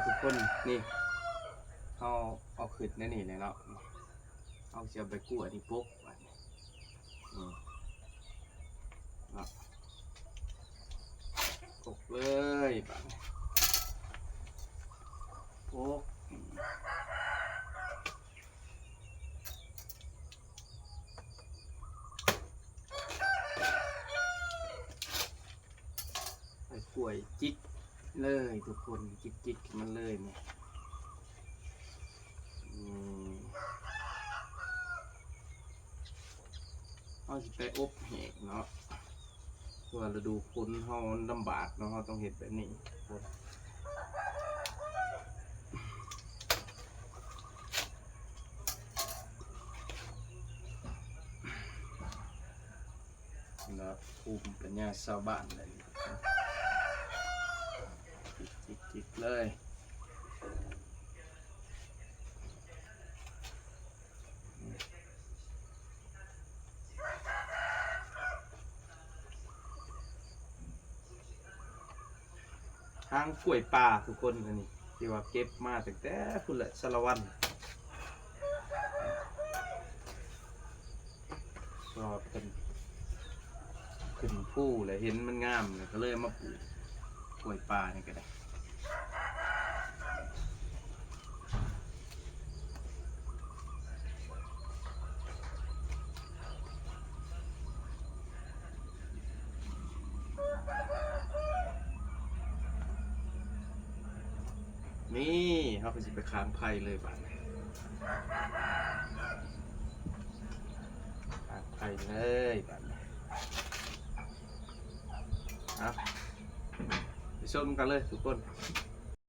ทุกคนนี่เอาขึ้นนี่เลยเนาะเอาเสียไปกู้อันนี้ปุ๊บกเลยแบบปุ๊บไปกล้วยจิกเลยทุกคนจิกมันเลยเนี่ยเขาจะไปอบแห้งเนาะเพื่อฤดูฝนเขาลำบากเนาะเขาต้องเห็ดแบบนี้นะภูมิปัญญาชาวบ้านเลยจิกเลยทางกล้วยป่าทุกคนอันนี้ที่ว่าเก็บมาตั้งแต่พุ่นแหละสารวัตรก็เป็นขึ้นผู้เลยเห็นมันงามเลยก็เลยมาปลูกกล้วยป่านี่ก็ได้นี่เขาก็จะไปค้างไผ่เลยบ้านค้างไผ่เลยบ้านไปชมกันเลยทุกคน